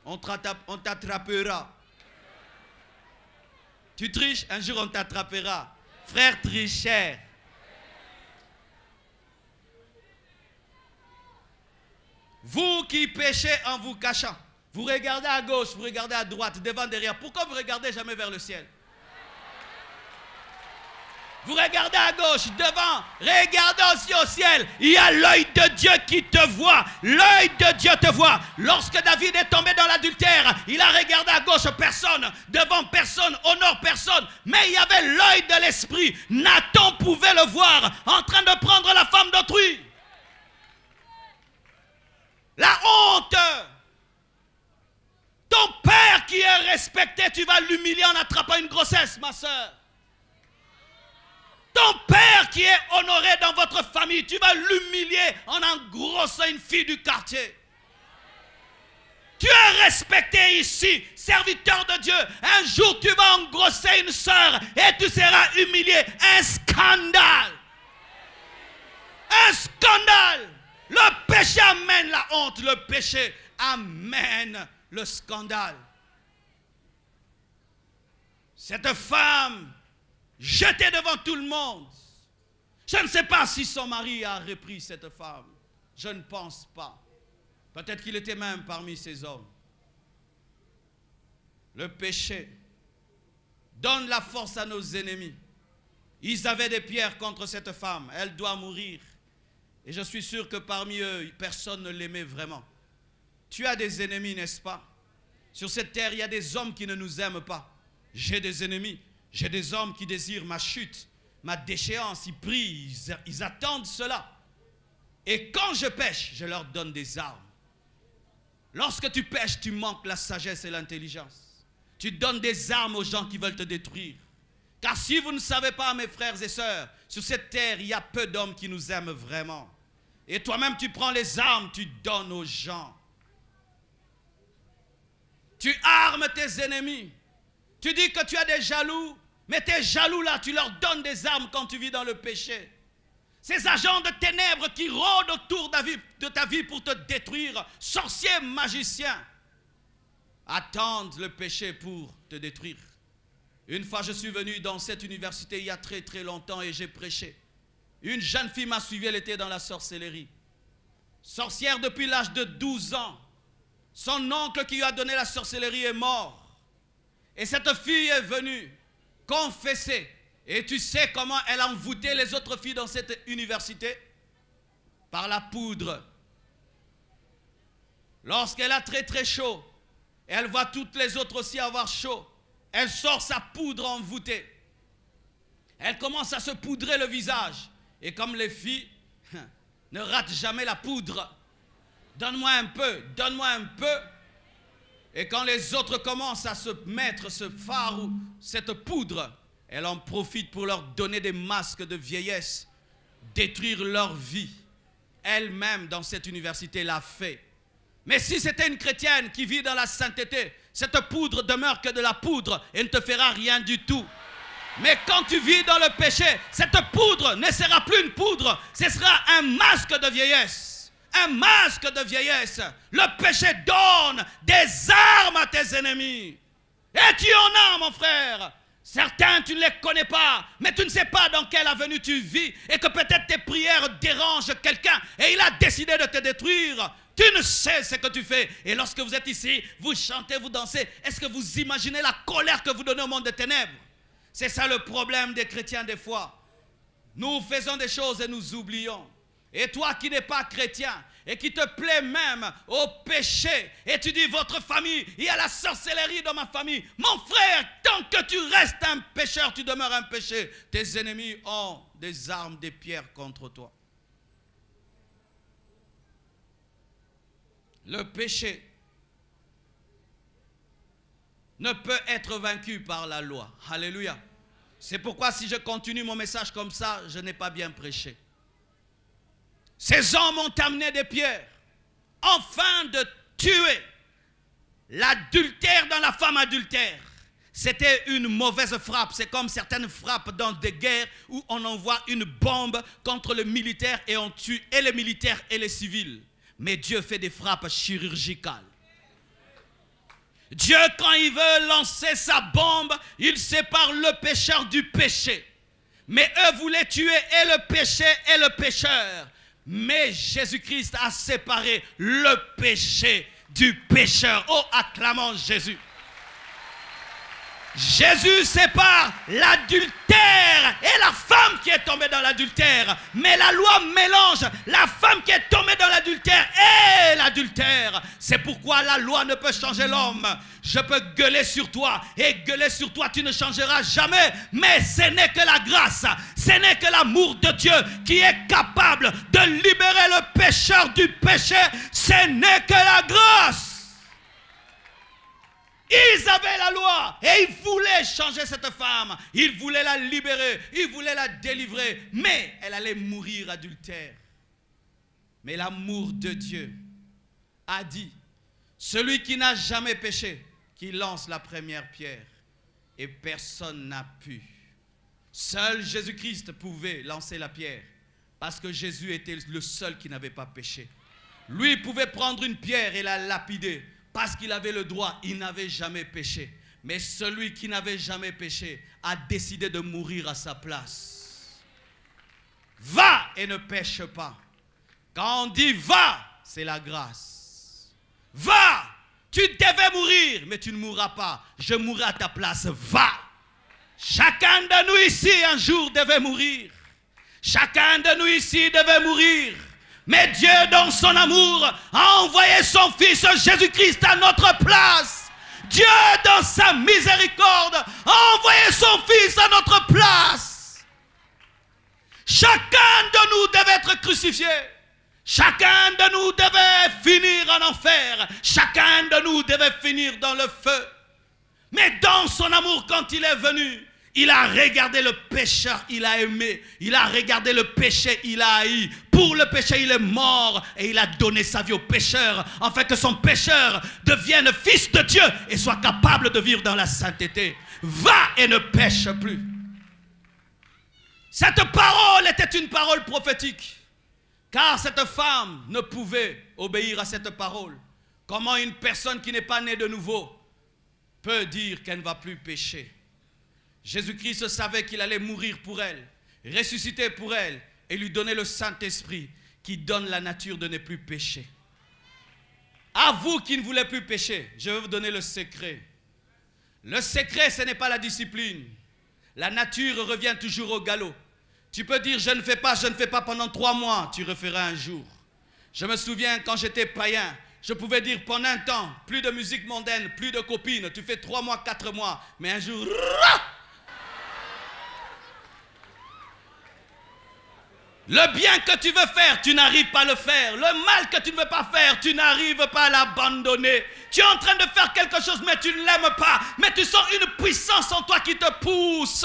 On t'attrapera. Tu triches, un jour, on t'attrapera. Frère tricheur. Vous qui péchez en vous cachant. Vous regardez à gauche, vous regardez à droite, devant, derrière. Pourquoi vous ne regardez jamais vers le ciel? Vous regardez à gauche, devant, regardez aussi au ciel. Il y a l'œil de Dieu qui te voit. L'œil de Dieu te voit. Lorsque David est tombé dans l'adultère, il a regardé à gauche, personne. Devant, personne. Au nord, personne. Mais il y avait l'œil de l'esprit. Nathan pouvait le voir en train de prendre la femme d'autrui. La honte. Ton père qui est respecté, tu vas l'humilier en attrapant une grossesse, ma soeur. Ton père qui est honoré dans votre famille, tu vas l'humilier en engrossant une fille du quartier. Tu es respecté ici, serviteur de Dieu. Un jour, tu vas engrosser une soeur et tu seras humilié. Un scandale. Un scandale. Le péché amène la honte. Le péché amène le scandale. Cette femme jetée devant tout le monde. Je ne sais pas si son mari a repris cette femme. Je ne pense pas. Peut-être qu'il était même parmi ces hommes. Le péché donne la force à nos ennemis. Ils avaient des pierres contre cette femme. Elle doit mourir. Et je suis sûr que parmi eux, personne ne l'aimait vraiment. Tu as des ennemis, n'est-ce pas? Sur cette terre, il y a des hommes qui ne nous aiment pas. J'ai des ennemis. J'ai des hommes qui désirent ma chute, ma déchéance. Ils prient, ils attendent cela. Et quand je pêche, je leur donne des armes. Lorsque tu pêches, tu manques la sagesse et l'intelligence. Tu donnes des armes aux gens qui veulent te détruire. Car si vous ne savez pas, mes frères et sœurs, sur cette terre, il y a peu d'hommes qui nous aiment vraiment. Et toi-même, tu prends les armes, tu donnes aux gens. Tu armes tes ennemis. Tu dis que tu as des jaloux, mais tes jaloux là, tu leur donnes des armes quand tu vis dans le péché. Ces agents de ténèbres qui rôdent autour de ta vie pour te détruire, sorciers, magiciens, attendent le péché pour te détruire. Une fois, je suis venu dans cette université il y a très très longtemps et j'ai prêché. Une jeune fille m'a suivi, elle était dans la sorcellerie. Sorcière depuis l'âge de 12 ans. Son oncle qui lui a donné la sorcellerie est mort. Et cette fille est venue confesser. Et tu sais comment elle a envoûté les autres filles dans cette université? Par la poudre. Lorsqu'elle a très très chaud, elle voit toutes les autres aussi avoir chaud, elle sort sa poudre envoûtée. Elle commence à se poudrer le visage. Et comme les filles ne ratent jamais la poudre, donne-moi un peu, donne-moi un peu. Et quand les autres commencent à se mettre ce fard ou cette poudre, elle en profite pour leur donner des masques de vieillesse, détruire leur vie. elle-même dans cette université l'a fait. Mais si c'était une chrétienne qui vit dans la sainteté, cette poudre demeure que de la poudre et ne te fera rien du tout. Mais quand tu vis dans le péché, cette poudre ne sera plus une poudre, ce sera un masque de vieillesse. Un masque de vieillesse. Le péché donne des armes à tes ennemis. Et tu en as, mon frère. Certains, tu ne les connais pas, mais tu ne sais pas dans quelle avenue tu vis et que peut-être tes prières dérangent quelqu'un et il a décidé de te détruire. Tu ne sais ce que tu fais. Et lorsque vous êtes ici, vous chantez, vous dansez. Est-ce que vous imaginez la colère que vous donnez au monde des ténèbres? C'est ça le problème des chrétiens des fois. Nous faisons des choses et nous oublions. Et toi qui n'es pas chrétien et qui te plaît même au péché et tu dis votre famille, il y a la sorcellerie dans ma famille. Mon frère, tant que tu restes un pécheur, tu demeures un péché. Tes ennemis ont des armes, des pierres contre toi. Le péché ne peut être vaincu par la loi. Alléluia. C'est pourquoi si je continue mon message comme ça, je n'ai pas bien prêché. Ces hommes ont amené des pierres afin de tuer l'adultère dans la femme adultère. C'était une mauvaise frappe. C'est comme certaines frappes dans des guerres où on envoie une bombe contre le militaire et on tue et les militaires et les civils. Mais Dieu fait des frappes chirurgicales. Dieu, quand il veut lancer sa bombe, il sépare le pécheur du péché. Mais eux voulaient tuer et le péché et le pécheur. Mais Jésus-Christ a séparé le péché du pécheur. Oh, acclamons Jésus. Jésus sépare l'adultère et la femme qui est tombée dans l'adultère. Mais la loi mélange la femme qui est tombée dans l'adultère et l'adultère. C'est pourquoi la loi ne peut changer l'homme. Je peux gueuler sur toi et gueuler sur toi, tu ne changeras jamais. Mais ce n'est que la grâce, ce n'est que l'amour de Dieu qui est capable de libérer le pécheur du péché. Ce n'est que la grâce. Ils avaient la loi et ils voulaient changer cette femme. Ils voulaient la libérer, ils voulaient la délivrer. Mais elle allait mourir adultère. Mais l'amour de Dieu a dit, celui qui n'a jamais péché, qui lance la première pierre. Et personne n'a pu. Seul Jésus-Christ pouvait lancer la pierre. Parce que Jésus était le seul qui n'avait pas péché. Lui pouvait prendre une pierre et la lapider. Parce qu'il avait le droit, il n'avait jamais péché. Mais celui qui n'avait jamais péché a décidé de mourir à sa place. Va et ne pêche pas. Quand on dit va, c'est la grâce. Va, tu devais mourir, mais tu ne mourras pas. Je mourrai à ta place, va. Chacun de nous ici un jour devait mourir. Chacun de nous ici devait mourir. Mais Dieu, dans son amour, a envoyé son Fils Jésus-Christ à notre place. Dieu, dans sa miséricorde, a envoyé son Fils à notre place. Chacun de nous devait être crucifié. Chacun de nous devait finir en enfer. Chacun de nous devait finir dans le feu. Mais dans son amour, quand il est venu, il a regardé le pécheur, il a aimé. Il a regardé le péché, il a haï. Pour le péché, il est mort et il a donné sa vie au pécheur, afin que son pécheur devienne fils de Dieu et soit capable de vivre dans la sainteté. Va et ne pêche plus. Cette parole était une parole prophétique, car cette femme ne pouvait obéir à cette parole. Comment une personne qui n'est pas née de nouveau peut dire qu'elle ne va plus pécher? Jésus-Christ savait qu'il allait mourir pour elle, ressusciter pour elle et lui donner le Saint-Esprit qui donne la nature de ne plus pécher. À vous qui ne voulez plus pécher, je vais vous donner le secret. Le secret, ce n'est pas la discipline. La nature revient toujours au galop. Tu peux dire je ne fais pas pendant 3 mois, tu referas un jour. Je me souviens quand j'étais païen, je pouvais dire pendant un temps, plus de musique mondaine, plus de copines, tu fais 3 mois, 4 mois, mais un jour... Le bien que tu veux faire, tu n'arrives pas à le faire. Le mal que tu ne veux pas faire, tu n'arrives pas à l'abandonner. Tu es en train de faire quelque chose, mais tu ne l'aimes pas. Mais tu sens une puissance en toi qui te pousse.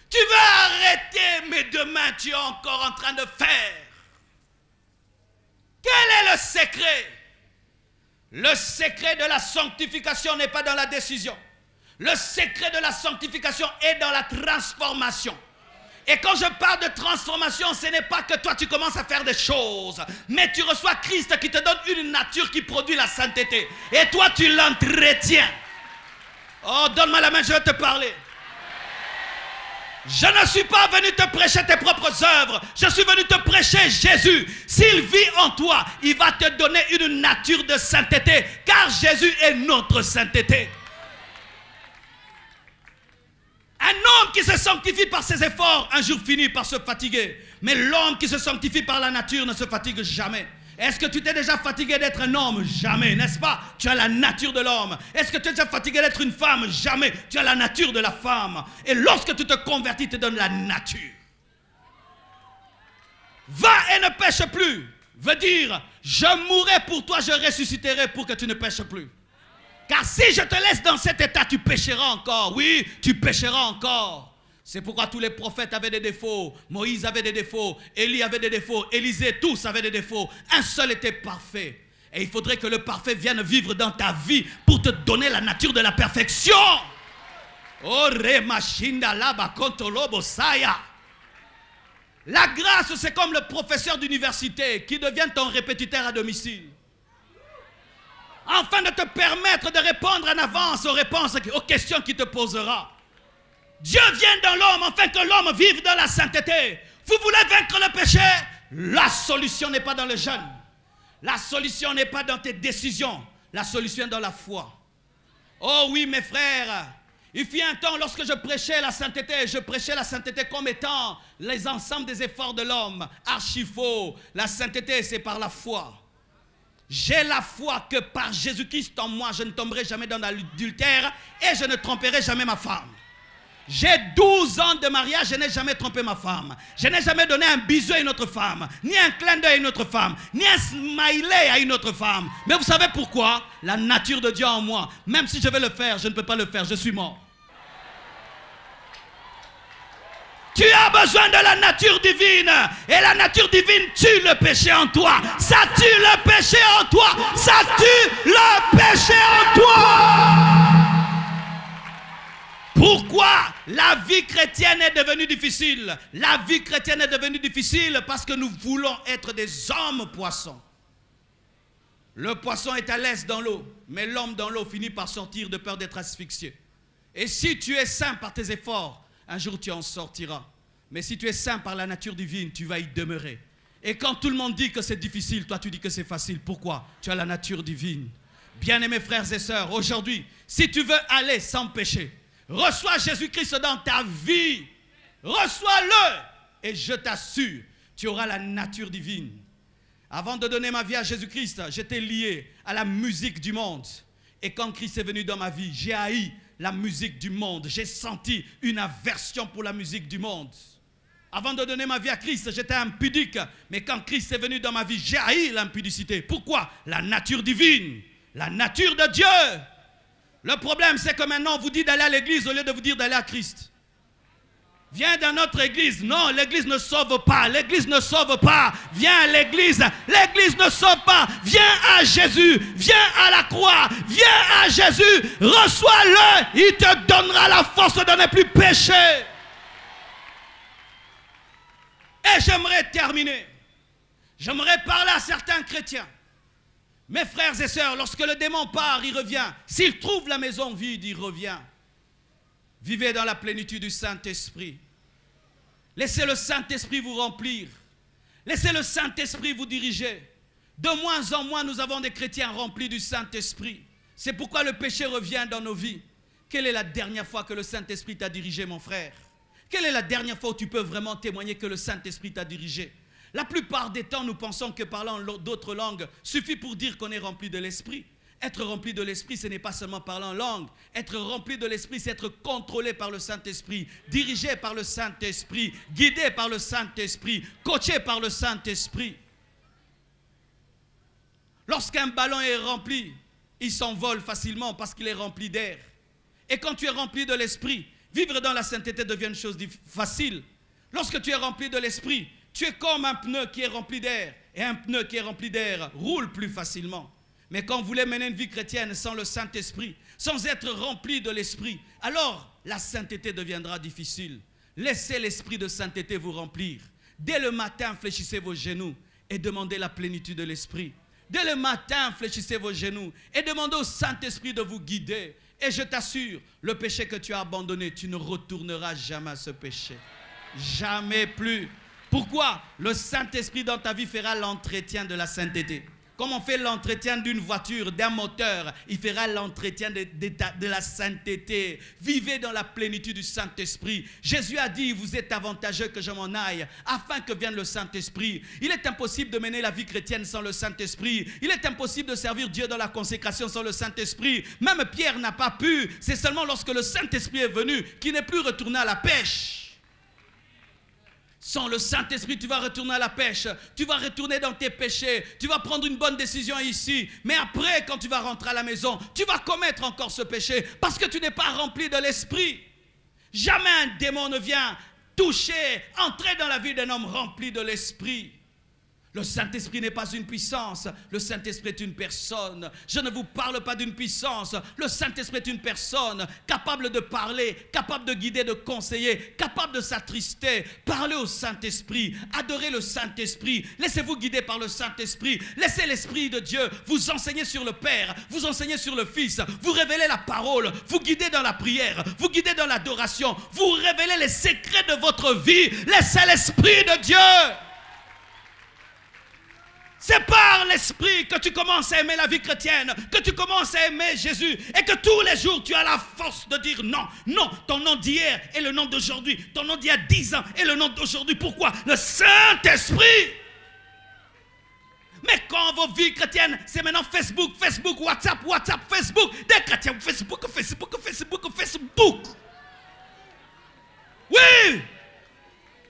Tu veux arrêter, mais demain tu es encore en train de faire. Quel est le secret? Le secret de la sanctification n'est pas dans la décision. Le secret de la sanctification est dans la transformation. Et quand je parle de transformation, ce n'est pas que toi tu commences à faire des choses, mais tu reçois Christ qui te donne une nature qui produit la sainteté. Et toi tu l'entretiens. Oh, donne-moi la main, je vais te parler. Je ne suis pas venu te prêcher tes propres œuvres. Je suis venu te prêcher Jésus. S'il vit en toi, il va te donner une nature de sainteté, car Jésus est notre sainteté. Un homme qui se sanctifie par ses efforts, un jour finit par se fatiguer. Mais l'homme qui se sanctifie par la nature ne se fatigue jamais. Est-ce que tu t'es déjà fatigué d'être un homme? Jamais, n'est-ce pas? Tu as la nature de l'homme. Est-ce que tu es déjà fatigué d'être une femme? Jamais. Tu as la nature de la femme. Et lorsque tu te convertis, tu te donnes la nature. Va et ne pêche plus. Veut dire, je mourrai pour toi, je ressusciterai pour que tu ne pêches plus. Car si je te laisse dans cet état, tu pécheras encore. Oui, tu pécheras encore. C'est pourquoi tous les prophètes avaient des défauts. Moïse avait des défauts. Élie avait des défauts. Élisée, tous avaient des défauts. Un seul était parfait. Et il faudrait que le parfait vienne vivre dans ta vie pour te donner la nature de la perfection. Oh, remashinda laba kontolobo saya. La grâce, c'est comme le professeur d'université qui devient ton répétiteur à domicile. Afin de te permettre de répondre en avance aux questions qu'il te posera. Dieu vient dans l'homme afin que l'homme vive dans la sainteté. Vous voulez vaincre le péché? La solution n'est pas dans le jeûne. La solution n'est pas dans tes décisions. La solution est dans la foi. Oh oui, mes frères, il fut un temps lorsque je prêchais la sainteté comme étant les ensembles des efforts de l'homme. Archi faux. La sainteté, c'est par la foi. J'ai la foi que par Jésus-Christ en moi, je ne tomberai jamais dans l'adultère et je ne tromperai jamais ma femme. J'ai 12 ans de mariage, je n'ai jamais trompé ma femme. Je n'ai jamais donné un bisou à une autre femme, ni un clin d'œil à une autre femme, ni un smiley à une autre femme. Mais vous savez pourquoi? La nature de Dieu en moi. Même si je vais le faire, je ne peux pas le faire, je suis mort. Tu as besoin de la nature divine. Et la nature divine tue le péché en toi. Ça tue le péché en toi. Ça tue le péché en toi. Pourquoi la vie chrétienne est devenue difficile? La vie chrétienne est devenue difficile parce que nous voulons être des hommes poissons. Le poisson est à l'aise dans l'eau, mais l'homme dans l'eau finit par sortir de peur d'être asphyxié. Et si tu es saint par tes efforts, un jour tu en sortiras. Mais si tu es saint par la nature divine, tu vas y demeurer. Et quand tout le monde dit que c'est difficile, toi tu dis que c'est facile. Pourquoi? Tu as la nature divine. Bien-aimés frères et sœurs, aujourd'hui, si tu veux aller sans péché, reçois Jésus-Christ dans ta vie. Reçois-le. Et je t'assure, tu auras la nature divine. Avant de donner ma vie à Jésus-Christ, j'étais lié à la musique du monde. Et quand Christ est venu dans ma vie, j'ai haï la musique du monde. J'ai senti une aversion pour la musique du monde. Avant de donner ma vie à Christ, j'étais impudique. Mais quand Christ est venu dans ma vie, j'ai haï l'impudicité. Pourquoi? La nature divine. La nature de Dieu. Le problème, c'est que maintenant, on vous dit d'aller à l'église au lieu de vous dire d'aller à Christ. Viens dans notre église. Non, l'église ne sauve pas. L'église ne sauve pas. Viens à l'église. L'église ne sauve pas. Viens à Jésus. Viens à la croix. Viens à Jésus. Reçois-le. Il te donnera la force de ne plus pécher. Et j'aimerais terminer. J'aimerais parler à certains chrétiens. Mes frères et sœurs, lorsque le démon part, il revient. S'il trouve la maison vide, il revient. Vivez dans la plénitude du Saint-Esprit. Laissez le Saint-Esprit vous remplir. Laissez le Saint-Esprit vous diriger. De moins en moins, nous avons des chrétiens remplis du Saint-Esprit. C'est pourquoi le péché revient dans nos vies. Quelle est la dernière fois que le Saint-Esprit t'a dirigé, mon frère? Quelle est la dernière fois où tu peux vraiment témoigner que le Saint-Esprit t'a dirigé? La plupart des temps, nous pensons que parlant d'autres langues suffit pour dire qu'on est rempli de l'Esprit. Être rempli de l'Esprit, ce n'est pas seulement parler en langue. Être rempli de l'Esprit, c'est être contrôlé par le Saint-Esprit, dirigé par le Saint-Esprit, guidé par le Saint-Esprit, coaché par le Saint-Esprit. Lorsqu'un ballon est rempli, il s'envole facilement parce qu'il est rempli d'air. Et quand tu es rempli de l'Esprit, vivre dans la sainteté devient une chose facile. Lorsque tu es rempli de l'Esprit, Tu es comme un pneu qui est rempli d'air. Et un pneu qui est rempli d'air roule plus facilement. Mais quand vous voulez mener une vie chrétienne sans le Saint-Esprit, sans être rempli de l'Esprit, alors la sainteté deviendra difficile. Laissez l'Esprit de sainteté vous remplir. Dès le matin, fléchissez vos genoux et demandez la plénitude de l'Esprit. Dès le matin, fléchissez vos genoux et demandez au Saint-Esprit de vous guider. Et je t'assure, le péché que tu as abandonné, tu ne retourneras jamais à ce péché. Jamais plus. Pourquoi? Le Saint-Esprit dans ta vie fera l'entretien de la sainteté. Comme on fait l'entretien d'une voiture, d'un moteur, il fera l'entretien de la sainteté. Vivez dans la plénitude du Saint-Esprit. Jésus a dit, vous êtes avantageux que je m'en aille, afin que vienne le Saint-Esprit. Il est impossible de mener la vie chrétienne sans le Saint-Esprit. Il est impossible de servir Dieu dans la consécration sans le Saint-Esprit. Même Pierre n'a pas pu. C'est seulement lorsque le Saint-Esprit est venu qu'il n'est plus retourné à la pêche. Sans le Saint-Esprit, tu vas retourner à la pêche. Tu vas retourner dans tes péchés. Tu vas prendre une bonne décision ici. Mais après, quand tu vas rentrer à la maison, tu vas commettre encore ce péché parce que tu n'es pas rempli de l'Esprit. Jamais un démon ne vient toucher, entrer dans la vie d'un homme rempli de l'Esprit. Le Saint-Esprit n'est pas une puissance, le Saint-Esprit est une personne. Je ne vous parle pas d'une puissance, le Saint-Esprit est une personne capable de parler, capable de guider, de conseiller, capable de s'attrister. Parlez au Saint-Esprit, adorez le Saint-Esprit, laissez-vous guider par le Saint-Esprit, laissez l'Esprit de Dieu vous enseigner sur le Père, vous enseigner sur le Fils, vous révélez la parole, vous guidez dans la prière, vous guidez dans l'adoration, vous révélez les secrets de votre vie, laissez l'Esprit de Dieu. C'est par l'Esprit que tu commences à aimer la vie chrétienne, que tu commences à aimer Jésus et que tous les jours tu as la force de dire non, non, ton nom d'hier est le nom d'aujourd'hui, ton nom d'il y a 10 ans est le nom d'aujourd'hui. Pourquoi? Le Saint-Esprit. Mais quand vos vies chrétiennes, c'est maintenant Facebook, Facebook, WhatsApp, WhatsApp, Facebook, des chrétiens, Facebook, Facebook, Facebook, Facebook. Oui!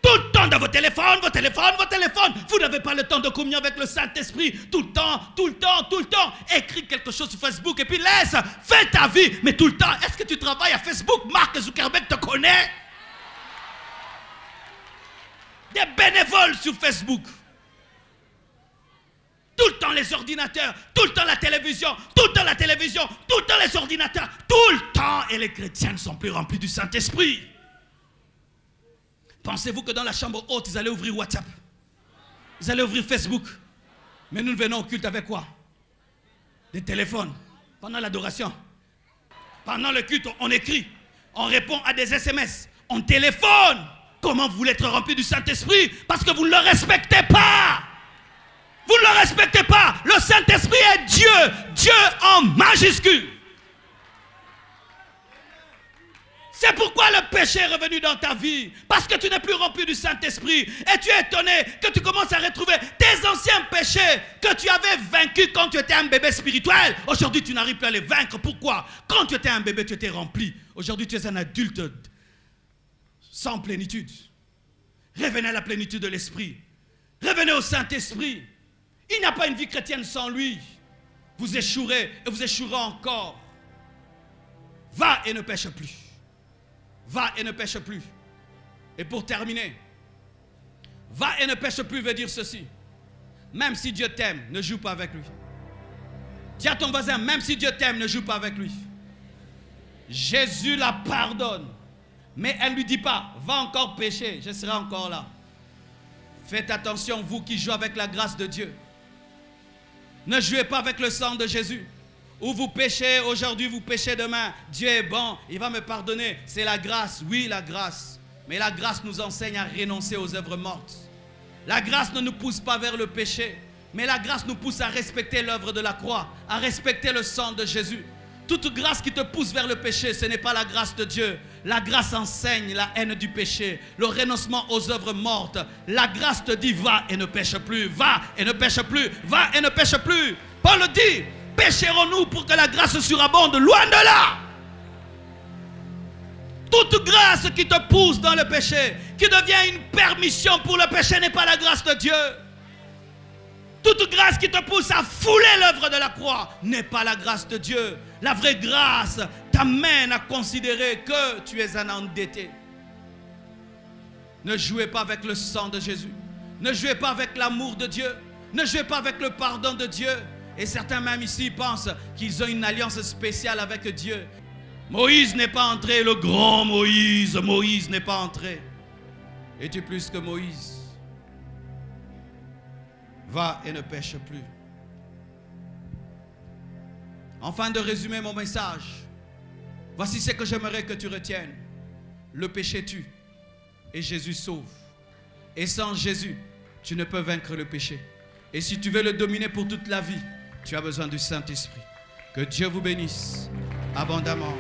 Tout le temps dans vos téléphones, vos téléphones, vos téléphones. Vous n'avez pas le temps de communier avec le Saint-Esprit. Tout le temps, tout le temps, tout le temps. Écris quelque chose sur Facebook et puis laisse. Fais ta vie. Mais tout le temps, est-ce que tu travailles à Facebook? Mark Zuckerberg te connaît. Des bénévoles sur Facebook. Tout le temps les ordinateurs, tout le temps la télévision, tout le temps la télévision, tout le temps les ordinateurs, tout le temps. Et les chrétiens ne sont plus remplis du Saint-Esprit. Pensez-vous que dans la chambre haute, ils allaient ouvrir WhatsApp? Ils allaient ouvrir Facebook? Mais nous venons au culte avec quoi? Des téléphones. Pendant l'adoration. Pendant le culte, on écrit. On répond à des SMS. On téléphone. Comment vous voulez être rempli du Saint-Esprit? Parce que vous ne le respectez pas. Vous ne le respectez pas. Le Saint-Esprit est Dieu. Dieu en majuscule. C'est pourquoi le péché est revenu dans ta vie. Parce que tu n'es plus rempli du Saint-Esprit. Et tu es étonné que tu commences à retrouver tes anciens péchés que tu avais vaincus quand tu étais un bébé spirituel. Aujourd'hui, tu n'arrives plus à les vaincre. Pourquoi? Quand tu étais un bébé, tu étais rempli. Aujourd'hui, tu es un adulte sans plénitude. Revenez à la plénitude de l'Esprit. Revenez au Saint-Esprit. Il n'y a pas une vie chrétienne sans lui. Vous échouerez et vous échouerez encore. Va et ne pêche plus. Va et ne pêche plus. Et pour terminer, va et ne pêche plus veut dire ceci. Même si Dieu t'aime, ne joue pas avec lui. Dis à ton voisin, même si Dieu t'aime, ne joue pas avec lui. Jésus la pardonne. Mais elle ne lui dit pas, va encore pécher, je serai encore là. Faites attention, vous qui jouez avec la grâce de Dieu. Ne jouez pas avec le sang de Jésus. Ou vous péchez aujourd'hui, vous péchez demain. Dieu est bon, il va me pardonner. C'est la grâce, oui la grâce. Mais la grâce nous enseigne à renoncer aux œuvres mortes. La grâce ne nous pousse pas vers le péché. Mais la grâce nous pousse à respecter l'œuvre de la croix. À respecter le sang de Jésus. Toute grâce qui te pousse vers le péché, ce n'est pas la grâce de Dieu. La grâce enseigne la haine du péché, le renoncement aux œuvres mortes. La grâce te dit, va et ne pêche plus. Va et ne pêche plus. Va et ne pêche plus. Paul dit, pécherons-nous pour que la grâce surabonde? Loin de là. Toute grâce qui te pousse dans le péché, qui devient une permission pour le péché, n'est pas la grâce de Dieu. Toute grâce qui te pousse à fouler l'œuvre de la croix n'est pas la grâce de Dieu. La vraie grâce t'amène à considérer que tu es un endetté. Ne jouez pas avec le sang de Jésus. Ne jouez pas avec l'amour de Dieu. Ne jouez pas avec le pardon de Dieu. Et certains même ici pensent qu'ils ont une alliance spéciale avec Dieu. Moïse n'est pas entré, le grand Moïse. Moïse n'est pas entré. Es-tu plus que Moïse? Va et ne pêche plus. Enfin, de résumer mon message, voici ce que j'aimerais que tu retiennes. Le péché tue et Jésus sauve. Et sans Jésus, tu ne peux vaincre le péché. Et si tu veux le dominer pour toute la vie, tu as besoin du Saint-Esprit. Que Dieu vous bénisse abondamment.